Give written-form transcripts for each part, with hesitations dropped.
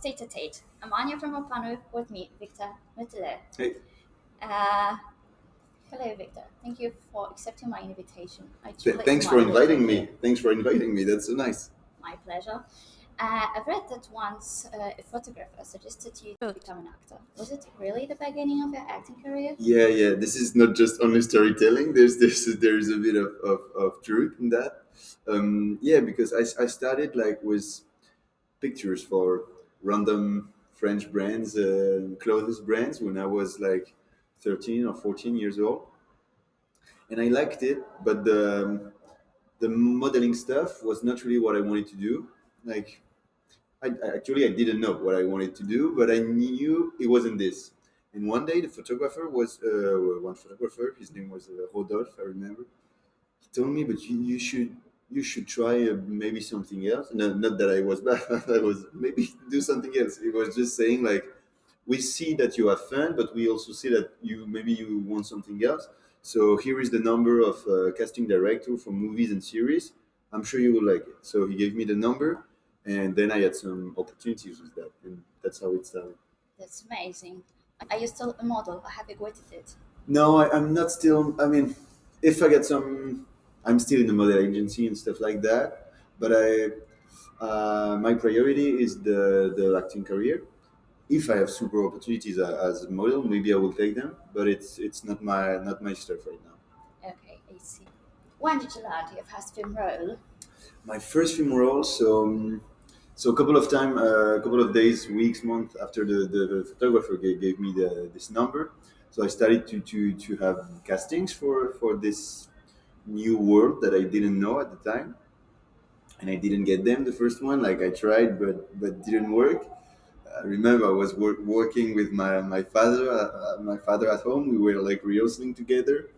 Tête-à-tête, a mania from a panel with me, Victor Meutelet. Hey, Uh, Hello, Victor. Thank you for accepting my invitation. I truly thanks for admire what you inviting do. me. Thanks for inviting me. That's so nice. My pleasure. I've read that once a photographer suggested you to become an actor. Was it really the beginning of your acting career? Yeah. This is not just only storytelling. There's a bit of truth in that. Yeah, because I started like with pictures for random French brands, clothes brands when I was like 13 or 14 years old, and I liked it, but the modeling stuff was not really what I wanted to do. Like I didn't know what I wanted to do, but I knew it wasn't this. And one day, the photographer was one photographer. His name was Rodolphe. I remember. He told me, but you should try maybe something else. No, not that I was bad. I was maybe do something else. He was just saying like, we see that you have fun, but we also see that you want something else. So here is the number of casting director for movies and series. I'm sure you will like it. So he gave me the number, and then I had some opportunities with that, and that's how it started. That's amazing. Are you still a model? Or have you quit it? No, I'm not still. I mean, if I get some, I'm still in the model agency and stuff like that. But my priority is the acting career. If I have super opportunities as a model, maybe I will take them. But it's not my stuff right now. Okay, I see. When did you land your first film role? My first film role, so a couple of time, a couple of days, weeks, months after the photographer gave me this number, so I started to have castings for this new world that I didn't know at the time, and I didn't get them the first one. Like I tried, but didn't work. I remember I was working with my father at home. We were like rehearsing together,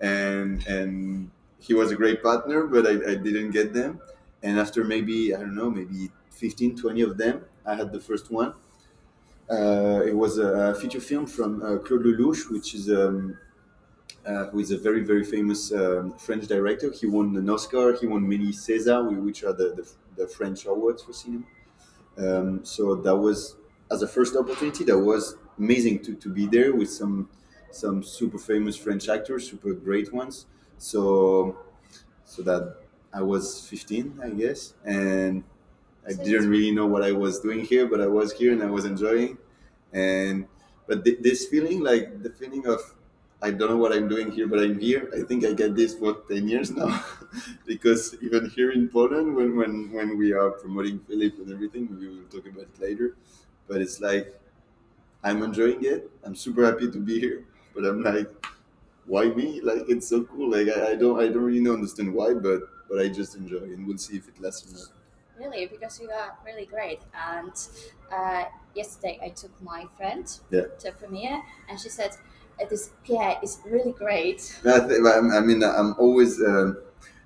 and he was a great partner, but I didn't get them. And after maybe I don't know, maybe 15, 20 of them, I had the first one. It was a feature film from Claude Lelouch, who is a very very famous French director. He won an Oscar. He won many César, which are the French awards for cinema. So that was, as a first opportunity, that was amazing to be there with some super famous French actors, super great ones. So that I was 15, I guess, and I So it's didn't really know what I was doing here, but I was here and I was enjoying. And but this feeling, like the feeling of I don't know what I'm doing here, but I'm here. I think I get this for 10 years now, because even here in Poland, when we are promoting Philip and everything, we will talk about it later. But it's like I'm enjoying it. I'm super happy to be here, but I'm like, why me? Like it's so cool. Like I don't really know understand why, but I just enjoy, and we'll see if it lasts or not. really because you are really great. And yesterday I took my friend Yeah. to a premiere, and she said, "This Pierre is really great." I mean, I'm always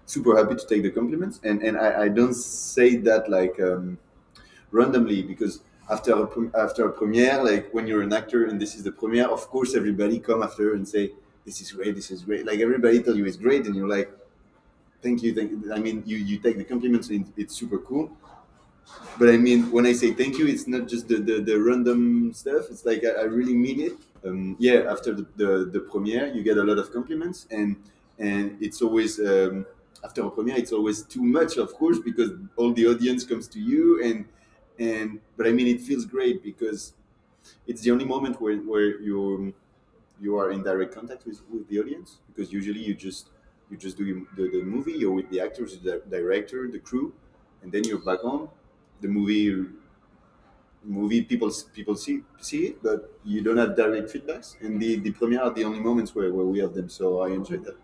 super happy to take the compliments, and I don't say that like randomly, because after a premiere, like when you're an actor and this is the premiere, of course everybody come after and say this is great. Like everybody tell you it's great, and you're like, thank you, thank you. I mean, you take the compliments and it's super cool. But I mean, when I say thank you, it's not just the random stuff. It's like I really mean it. Yeah, after the premiere, you get a lot of compliments, and it's always after a premiere, it's always too much, of course, because all the audience comes to you, and but I mean, it feels great because it's the only moment where you are in direct contact with the audience, because usually you just do the movie, you're with the actors, the director, the crew, and then you're back home. The movie people see it, but you don't have direct feedbacks, and the premiere are the only moments where we have them, so I enjoy that.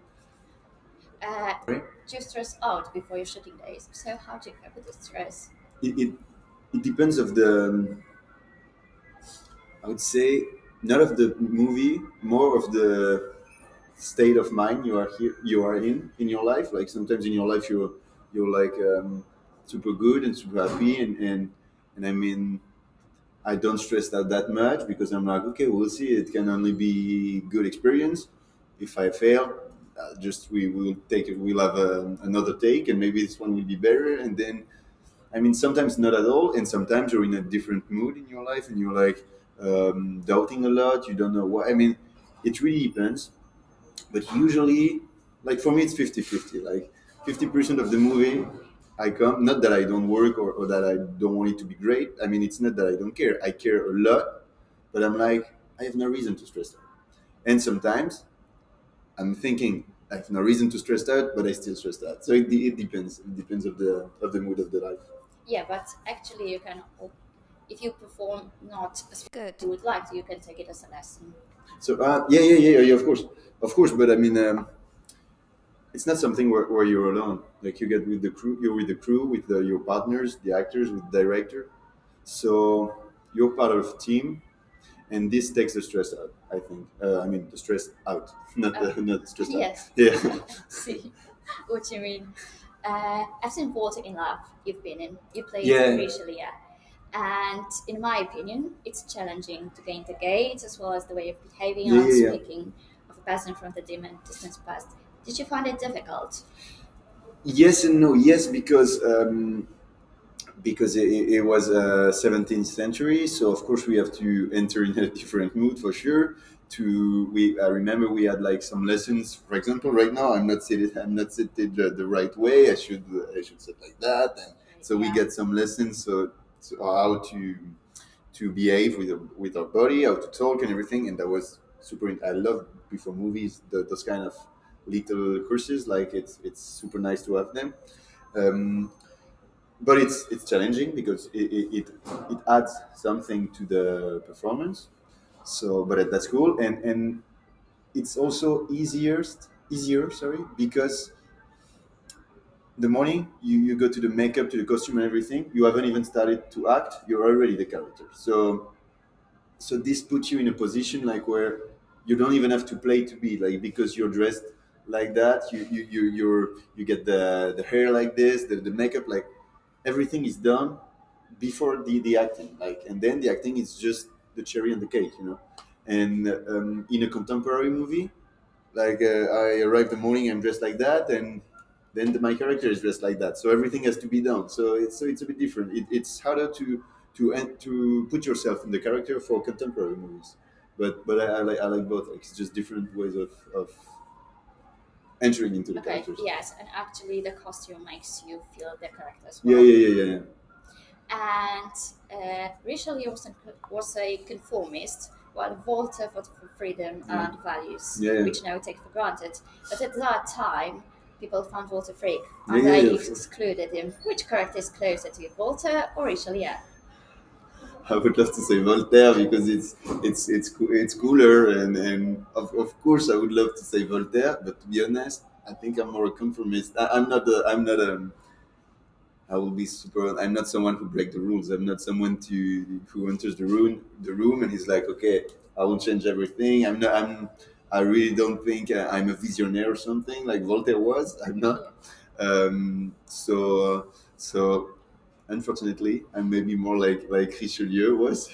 Uh, Right. do you stress out before your shooting days? So how do you cope with the stress? It depends of the I would say not of the movie, more of the state of mind you are in your life. Like sometimes in your life you're like super good and super happy, and I mean, I don't stress that much, because I'm like, okay, we'll see. It can only be good experience. If I fail, just we will take it. We'll have another take, and maybe this one will be better. And then I mean, sometimes not at all, and sometimes you're in a different mood in your life, and you're like doubting a lot. You don't know what. I mean, it really depends. But usually, like for me, it's 50-50. Like 50% of the movie, I come. Not that I don't work or that I don't want it to be great. I mean, it's not that I don't care. I care a lot, but I'm like, I have no reason to stress out. And sometimes I'm thinking I have no reason to stress out, but I still stress out. So it depends. It depends of the mood of the life. Yeah, but actually, you can, if you perform not as good you would like to, you can take it as a lesson. So yeah, of course. But I mean, it's not something where you're alone. Like you get with the crew, you're with the crew, with your partners, the actors, with the director. So you're part of a team, and this takes the stress out. I think. I mean, the stress out, not the stress out. Yes. Yeah. See what you mean. I've seen Water in Love. You've been in. You played Yeah. Richelieu, and in my opinion, it's challenging to gain the gait as well as the way of behaving Yeah, and yeah, yeah. speaking of a person from the dim and distant past. Did you find it difficult? Yes and no. Yes, because it was 17th century, so of course we have to enter in a different mood for sure. To we I remember we had like some lessons. For example, right now I'm not seated the right way. I should sit like that, and so we Yeah. get some lessons. So how to behave with our body, how to talk and everything, and that was super. I love before movies those kind of little courses. Like it's super nice to have them. Um, but it's challenging because it adds something to the performance. So, but that's cool, and it's also easier, sorry, because the morning you go to the makeup, to the costume and everything. You haven't even started to act. You're already the character. So this puts you in a position like where you don't even have to play to be like because you're dressed like that. You get the hair like this, the makeup like everything is done before the acting, like, and then the acting is just the cherry on the cake, you know. And in a contemporary movie, like I arrive the morning, I'm dressed like that, and then my character is dressed like that. So everything has to be done. So it's a bit different. It's harder to put yourself in the character for contemporary movies. But I like both. Like, it's just different ways of entering into the Okay, characters. yes, and actually the costume makes you feel the character as Yeah, well. yeah, yeah, yeah, yeah. And Richelieu was a conformist, while Voltaire fought for freedom Yeah. and values, Yeah, yeah. which now we take for granted. But at that time, people found Voltaire fake, Yeah, and yeah, they yeah, of course. excluded him. Which character is closer to you, Voltaire or Richelieu? I would love to say Voltaire because it's cooler, and of course I would love to say Voltaire, but to be honest, I think I'm more a conformist. I'm not a I will be super. I'm not someone who break the rules. I'm not someone to who enters the room and he's like, okay, I will change everything. I'm not. I really don't think I'm a visionary or something like Voltaire was. I'm not. So unfortunately, I'm maybe more like Richelieu was,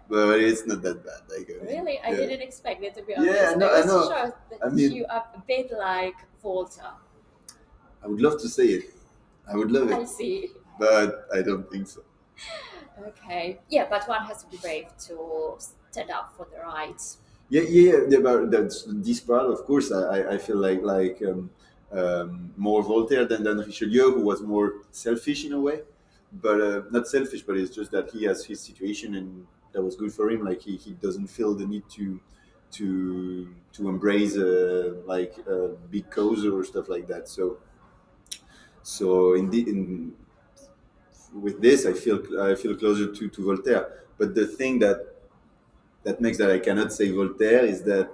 but it's not that bad. Like I mean, Really, I yeah, didn't expect it, to be yeah. honest. I know. I I was know. shocked I that mean, you are a bit like Voltaire. I would love to say it. I would love it, I see. but I don't think so. Okay. Yeah, but one has to be brave to stand up for the rights. Yeah. But that's this part. Of course, I feel like more Voltaire than Richelieu, who was more selfish in a way, but not selfish, but it's just that he has his situation, and that was good for him. Like he doesn't feel the need to embrace like a big cause or stuff like that. So in with this, I feel closer to Voltaire. But the thing that makes that I cannot say Voltaire is that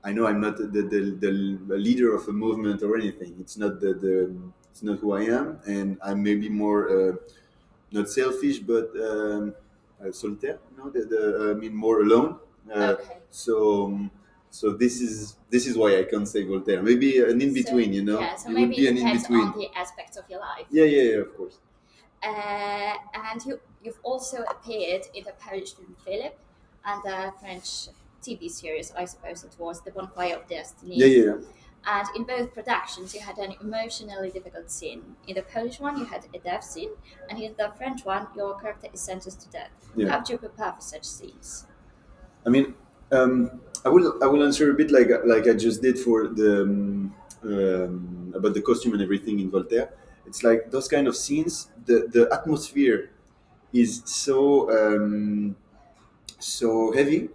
I know I'm not the leader of a movement or anything. It's not who I am, and I'm maybe more not selfish, but solitaire. You know, I mean more alone. Uh, Okay. so um, so this is why I can't say Voltaire. Maybe an in So between. You know, yeah, so it would maybe be it an in depends on between. the aspects of your life. Yeah, of course. And you've also appeared in the Polish film Philip and the French TV series, I suppose it was, The Bonfire of Destiny. Yeah. And in both productions, you had an emotionally difficult scene. In the Polish one, you had a death scene, and in the French one, your character is sentenced to death. Yeah. How do you prepare for such scenes? I mean, I will answer a bit like I just did for the about the costume and everything in Voltaire. It's like those kind of scenes. The atmosphere is so heavy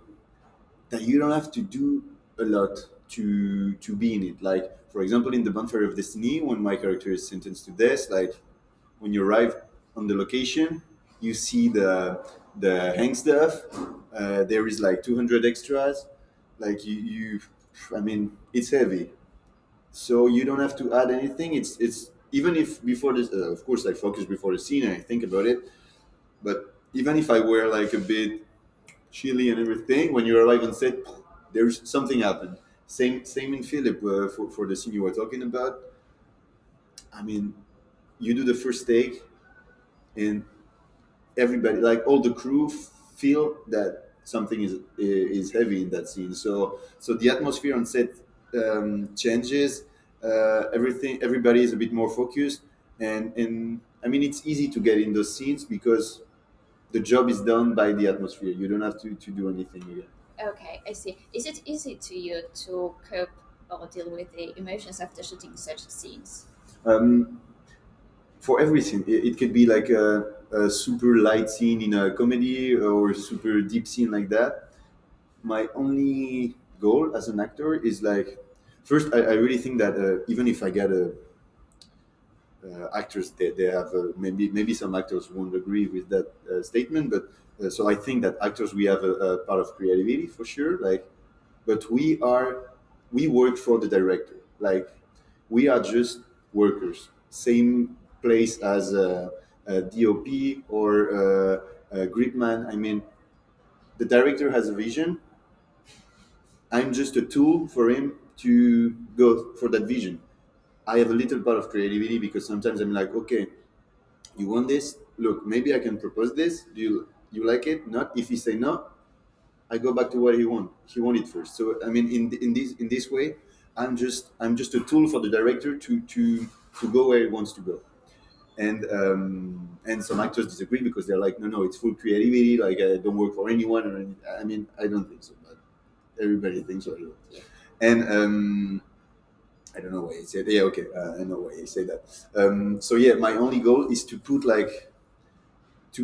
that you don't have to do a lot to be in it. Like for example, in the Bonfire of Destiny, when my character is sentenced to death, like when you arrive on the location, you see the hang stuff. There is like 200 extras. Like I mean, it's heavy, so you don't have to add anything. It's even if before this, of course, I focus before the scene and I think about it. But even if I were like a bit chilly and everything, when you arrive on set, there's something happened. Same in Philip for the scene you were talking about. I mean, you do the first take and everybody, like all the crew, feel that something is heavy in that scene. So the atmosphere on set changes. Everybody is a bit more focused, and I mean it's easy to get in those scenes because the job is done by the atmosphere. You don't have to do anything again. Okay, I see. Is it easy to you to cope or deal with the emotions after shooting such scenes? Um, for everything, it could be like a super light scene in a comedy or a super deep scene like that. My only goal as an actor is like, first I really think that even if I get a actors, they have maybe some actors won't agree with that statement, but so I think that actors, we have a part of creativity for sure, like, but we work for the director, like we are just workers, same place as a DOP or a grip man. I mean, the director has a vision. I'm just a tool for him to go for that vision. I have a little part of creativity because sometimes I'm like, okay, you want this? Look, maybe I can propose this. Do you like it? Not. If he say no, I go back to what he want. He want it first. So I mean, in this way, I'm just a tool for the director to go where he wants to go. And some actors disagree because they're like, no, it's full creativity. Like I don't work for anyone. Or I mean, I don't think so, but everybody thinks so. And I don't know why he said. Yeah, okay, I know why he said that. So yeah, my only goal is to put like to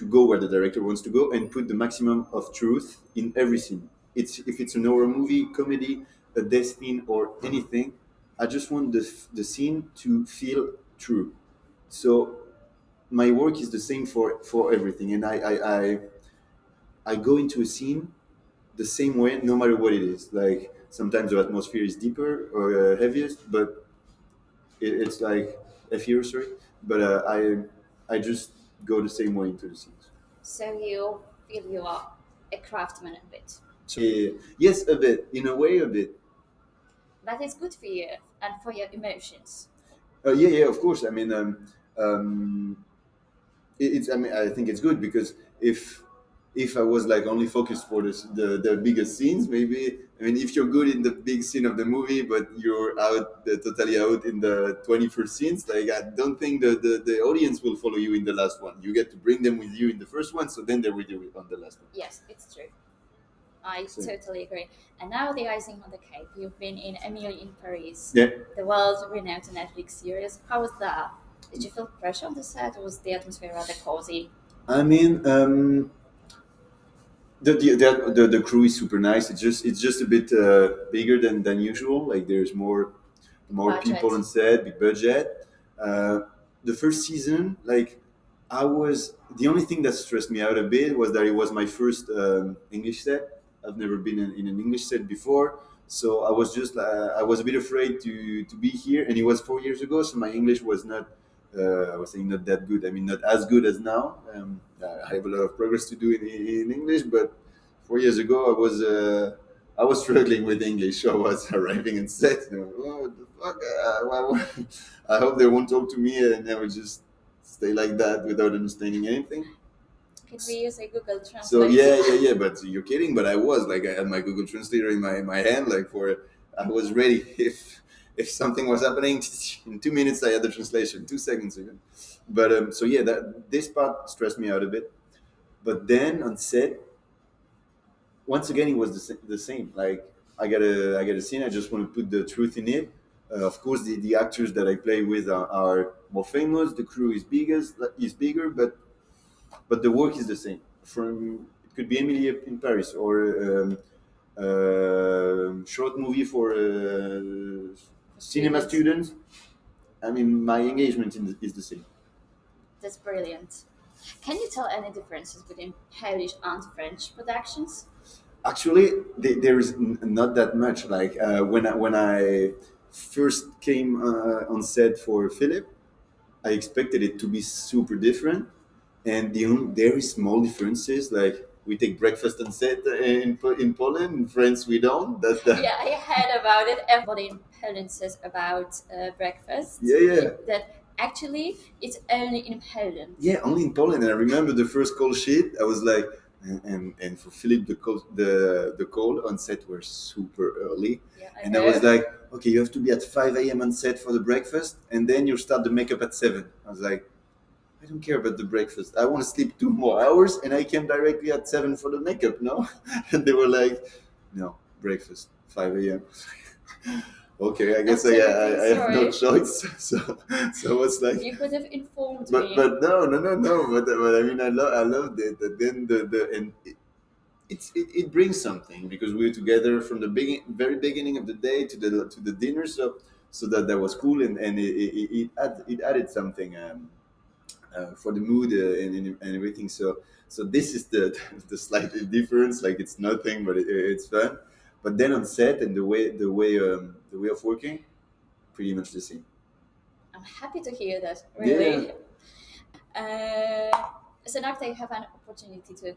go where the director wants to go and put the maximum of truth in every scene. It's if it's an horror movie, comedy, a death scene, or anything. I just want the scene to feel true. So my work is the same for everything, and I go into a scene the same way, no matter what it is. Like sometimes the atmosphere is deeper or heaviest, but it's like heavier, sorry. But I just go the same way into the scenes. So you feel you are a craftsman a bit. So yes, a bit. In a way, a bit. That is good for you and for your emotions. Yeah, of course. I mean, um, it's. I mean, I think it's good because if I was like only focused for the biggest scenes, maybe. I mean, if you're good in the big scene of the movie, but you're out totally out in the 21st scenes, like I don't think the audience will follow you in the last one. You get to bring them with you in the first one, so then they're with you on the last one. Yes, it's true. I So, totally agree. And now the icing on the cake. You've been in Emily in Paris, yeah. the world-renowned Netflix series. How was that? Did you feel pressure on the set, or was the atmosphere rather cozy? I mean, the crew is super nice. It's just a bit bigger than usual. Like there's more Budget. people on set, big budget. Uh, the first season, like I was the only thing that stressed me out a bit was that it was my first English set. I've never been in an English set before, so I was a bit afraid to be here. And it was 4 years ago, so my English was not. I was saying not that good. I mean, not as good as now. I have a lot of progress to do in English, but 4 years ago I was struggling with English. So I was arriving in set. Oh, what the fuck? I hope they won't talk to me, and I will just stay like that without understanding anything. Could we use a Google So Translate? yeah. But you're kidding. But I was like, I had my Google Translator in my hand, like for I was ready if something was happening. In 2 minutes, I had the translation. 2 seconds even. But so yeah, that this part stressed me out a bit. But then on set, once again, it was the same. Like I got a scene. I just want to put the truth in it. Of course, the actors that I play with are more famous. The crew is bigger, but the work is the same. From it could be Emily in Paris or short movie for cinema Students. students. I mean, my engagement is the same. That's brilliant. Can you tell any differences between Polish and French productions? Actually, there is not that much. Like when I first came on set for Philip, I expected it to be super different, and there is small differences. Like we take breakfast on set in Poland, in France we don't. That Yeah, I heard about it. Everybody in Poland says about breakfast. yeah, yeah. That actually it's only in Poland. Yeah, only in Poland. And I remember the first call sheet. I was like, and for Philip, the call on set were super early, Yeah, I and I was know. like, okay, you have to be at 5 a.m. on set for the breakfast, and then you start the makeup at 7. I was like, I don't care about the breakfast. I want to sleep 2 more hours, and I came directly at 7 for the makeup. No, and they were like, no, breakfast 5 a.m. Okay, I I'm guess terribly I have no sorry. choice. So it's like, You could have informed but me. no. But I mean, I love that. Then the and it brings something because we were together from the very beginning of the day to the dinner. So that was cool, and it added something for the mood and everything. So this is the the slight difference. Like it's nothing, but it's fun. But then on set and the way of working, pretty much the same. I'm happy to hear that, Yeah. really. As an actor, you have an opportunity to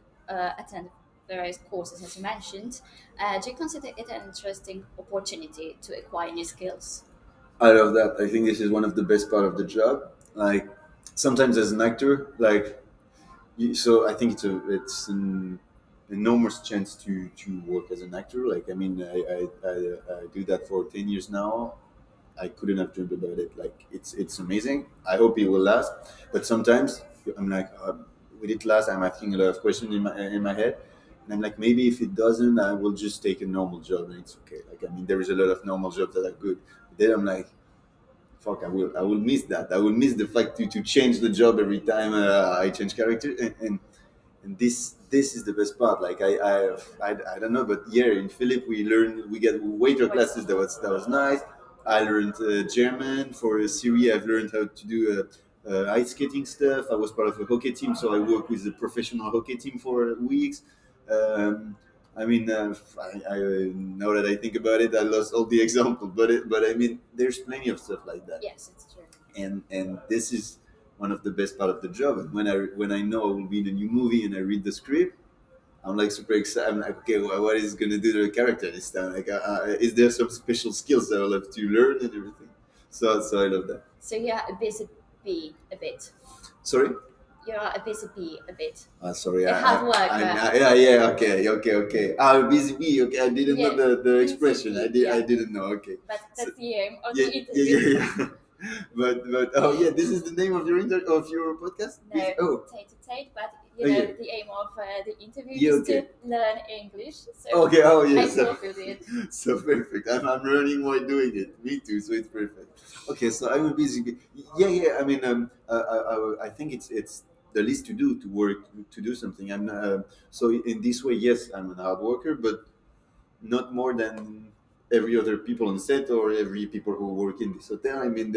attend various courses, as you mentioned. Do you consider it an interesting opportunity to acquire new skills? I love that. I think this is one of the best part of the job. Like sometimes as an actor, like so I think it's an enormous chance to work as an actor. Like I mean, I do that for 10 years now. I couldn't have dreamed about it. Like it's amazing. I hope it will last. But sometimes I'm like, will it last? I'm asking a lot of questions in my head, and I'm like, maybe if it doesn't, I will just take a normal job and it's okay. Like I mean, there is a lot of normal jobs that are good. But then I'm like, fuck, I will miss that. I will miss the fact to change the job every time I change character, and this is the best part. Like I don't know, but yeah, in Philip we get waiter classes. That was nice. I learned German for Syria. I've learned how to do ice skating stuff. I was part of a hockey team, so I worked with a professional hockey team for weeks. Um, I mean, now that I think about it, I lost all the example, but I mean, there's plenty of stuff like that, Yes, it's true. and this is one of the best part of the job. And when I know I will be in a new movie and I read the script, I'm like super excited. I'm like, okay, what is gonna do to the character this time? Like, is there some special skills that I'll have to learn and everything? So I love that. So you're a busy bee a bit. Sorry. You're a busy bee a bit. Sorry, A hard worker. yeah, okay. Busy bee. Okay, I didn't know Yeah, the busy expression. bee. I Yeah, didn't know. Okay, but so, that's the aim of yeah, the yeah, interview. yeah. But oh yeah, this is the name of your podcast. No, Oh, Tête-à-tête, but oh yeah, the aim of the interview yeah, is okay. to learn English. So Okay, oh I yes, fulfilled it. so perfect. I'm learning while doing it. Me too, so it's perfect. Okay, so I'm a busy. Yeah, yeah. I mean, I think it's the least to do to work to do something. So in this way, yes, I'm an hard worker, but not more than every other people on set or every people who work in this hotel. I mean,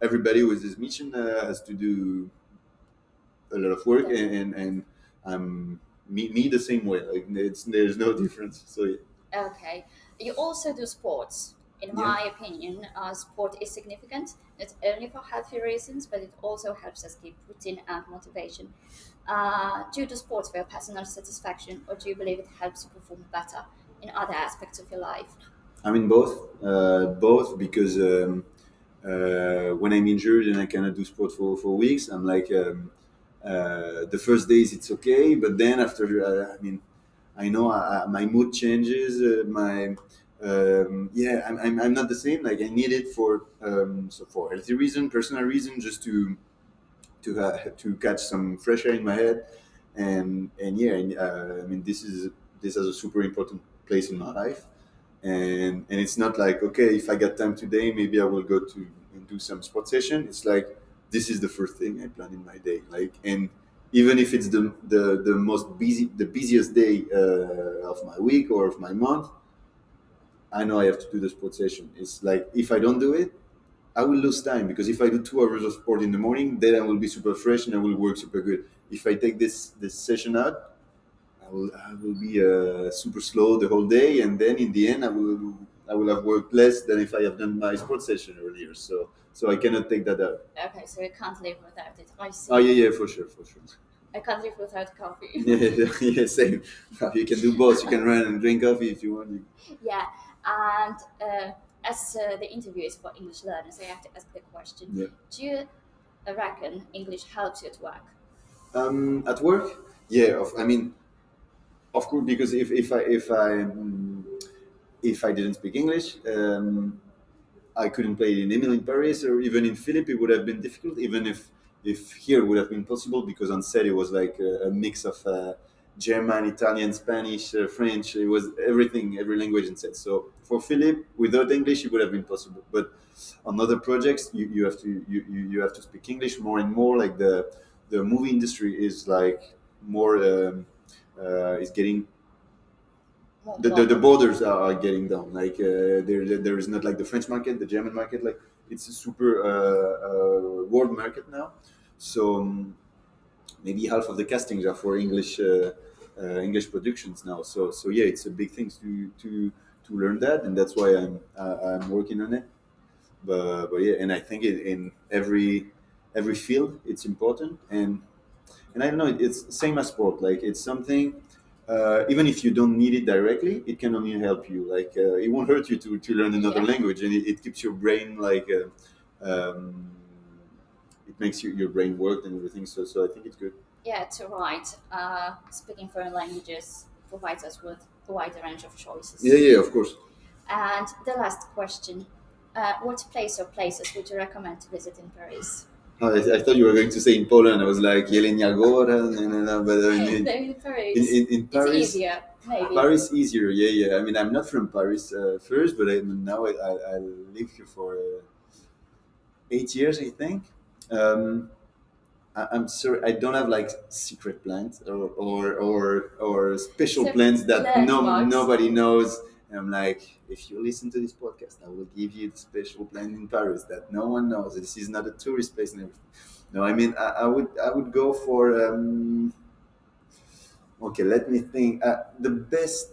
everybody with this mission has to do a lot of work, and me the same way. Like there's no difference. So yeah. Okay. You also do sports. In Yeah. my opinion, sport is significant not only for healthy reasons, but it also helps us keep routine and motivation. Do you do sports for your personal satisfaction, or do you believe it helps you perform better in other aspects of your life? I mean both because when I'm injured and I cannot do sport for weeks, I'm like the first days it's okay, but then after I mean I know my mood changes, Yeah, I'm not the same. Like I need it for so for healthy reason, personal reason, just to catch some fresh air in my head, and yeah, I mean this has a super important place in my life, and it's not like okay, if I got time today, maybe I will go to and do some sports session. It's like this is the first thing I plan in my day, like, and even if it's the most the busiest day of my week or of my month, I know I have to do the sports session. It's like if I don't do it, I will lose time because if I do 2 hours of sport in the morning, then I will be super fresh and I will work super good. If I take this session out, I will be super slow the whole day, and then in the end, I will have worked less than if I have done my sports session earlier. So I cannot take that out. Okay, so you can't live without it. I Oh see. yeah, yeah, for sure, for sure. I can't live without coffee. Yeah, yeah, yeah, same. You can do both. You can run and drink coffee if you want. Yeah, and as the interview is for English learners, I have to ask the question: Yeah. do you reckon English helps you at work? At work, yeah. I mean, of course, because if I didn't speak English, I couldn't play in Emile in Paris or even in Philippe. It would have been difficult, even if here would have been possible because on set it was like a mix of German, Italian, Spanish, French. It was everything, every language in set. So for Philippe, without English, it would have been possible. But on other projects, you have to you have to speak English more and more. Like the movie industry is like more is getting More the global. borders are getting down. Like there is not like the French market, the German market. Like it's a super world market now. So maybe half of the castings are for English productions now. So yeah, it's a big thing to learn that, and that's why I'm working on it. But yeah, and I think in every field it's important, and I don't know, it's same as sport. Like it's something, even if you don't need it directly, it can only help you. Like it won't hurt you to learn another Yeah. language, and it keeps your brain like, it makes your brain work and everything. So I think it's good. Yeah, to write. Speaking foreign languages provides us with a wider range of Yeah, choices. yeah, of course. And the last question: what place or places would you recommend to visit in Paris? I thought you were going to say in Poland. I was like Jelenia Góra, no, but There in Paris. in It's Paris, easier, maybe. Paris easier. Yeah, yeah. I mean, I'm not from Paris first, but now I live here for 8 years, I think. Um, I'm sorry, I don't have like secret plans or special So plans that landmarks. nobody knows. And I'm like, if you listen to this podcast, I will give you the special plan in Paris that no one knows. This is not a tourist place and everything. No, I mean, I would go for okay. Let me think. The best.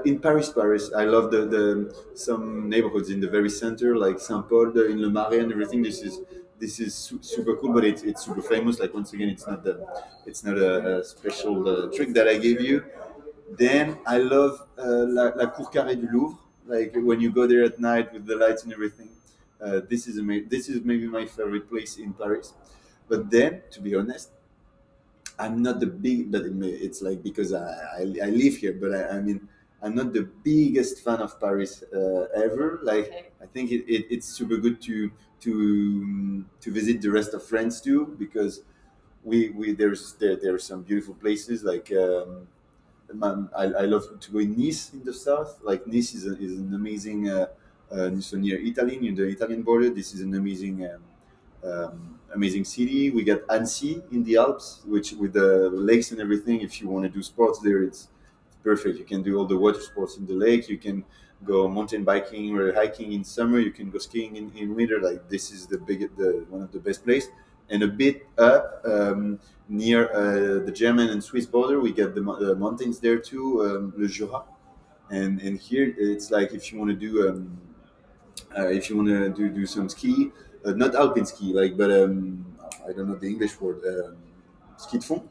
In Paris, I love the some neighborhoods in the very center, like Saint Paul, in Le Marais, and everything. This is super cool, but it's super famous. Like once again, it's not a special trick that I gave you. Then I love La Cour Carrée du Louvre. Like when you go there at night with the lights and everything. This is maybe my favorite place in Paris. But then, to be honest, I'm not the big, but it's like because I live here, but I mean, I'm not the biggest fan of Paris ever. Like, Okay. I think it's super good to visit the rest of France too, because there's some beautiful places like I love to go in Nice in the south. Like Nice is an amazing, so near Italy, near the Italian border. This is an amazing. Amazing city. We got Annecy in the Alps, which with the lakes and everything. If you want to do sports there, it's perfect. You can do all the water sports in the lake. You can go mountain biking or hiking in summer. You can go skiing in winter. Like this is the one of the best place. And a bit up near the German and Swiss border, we get the mountains there too, Le Jura. And here it's like if you want to do some ski, not alpine ski, like, but I don't know the English word, ski de fond,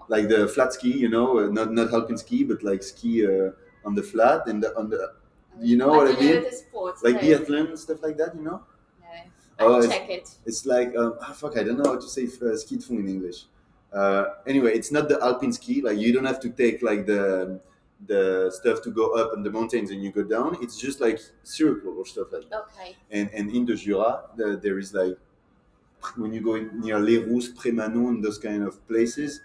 like the flat ski, not alpine ski, but like ski on the flat and on the, you know I what I don't know mean? the sport. Like No. biathlon and stuff like that, you know? No. Oh, I'll check it. it's like fuck, I don't know how to say ski de fond in English. Anyway, it's not the alpine ski. Like you don't have to take like the stuff to go up in the mountains and you go down. It's just like circle or stuff like that. Okay. And in the Jura, there is like when you go near Les Rousses, Prémanon, and those kind of places,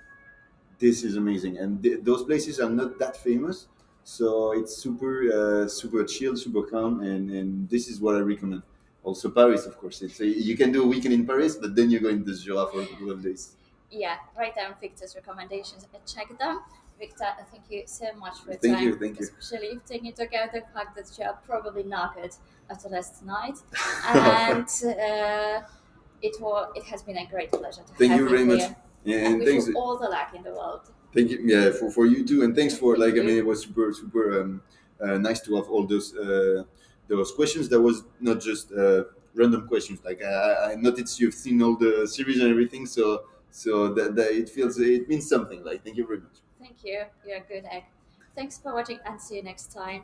this is amazing. And those places are not that famous, so it's super chill, super calm, and this is what I recommend. Also, Paris, of course. You can do a weekend in Paris, but then you go into Jura for a couple of days. Yeah, write down Victor's recommendations and check them. Victor, thank you so much for your Thank time, you, thank you. especially if taking into account the fact that you are probably knackered after last night. And it has been a great pleasure to Thank have you very much. here. Yeah, And and wish thanks. you all the luck in the world. Thank you. Yeah, for you too, and thanks for Thank like. I mean, you. it was super nice to have all those questions. That was not just random questions. Like I noticed you've seen all the series and everything, so that it means something. Like thank you very much. Thank you. You're a good egg. Thanks for watching and see you next time.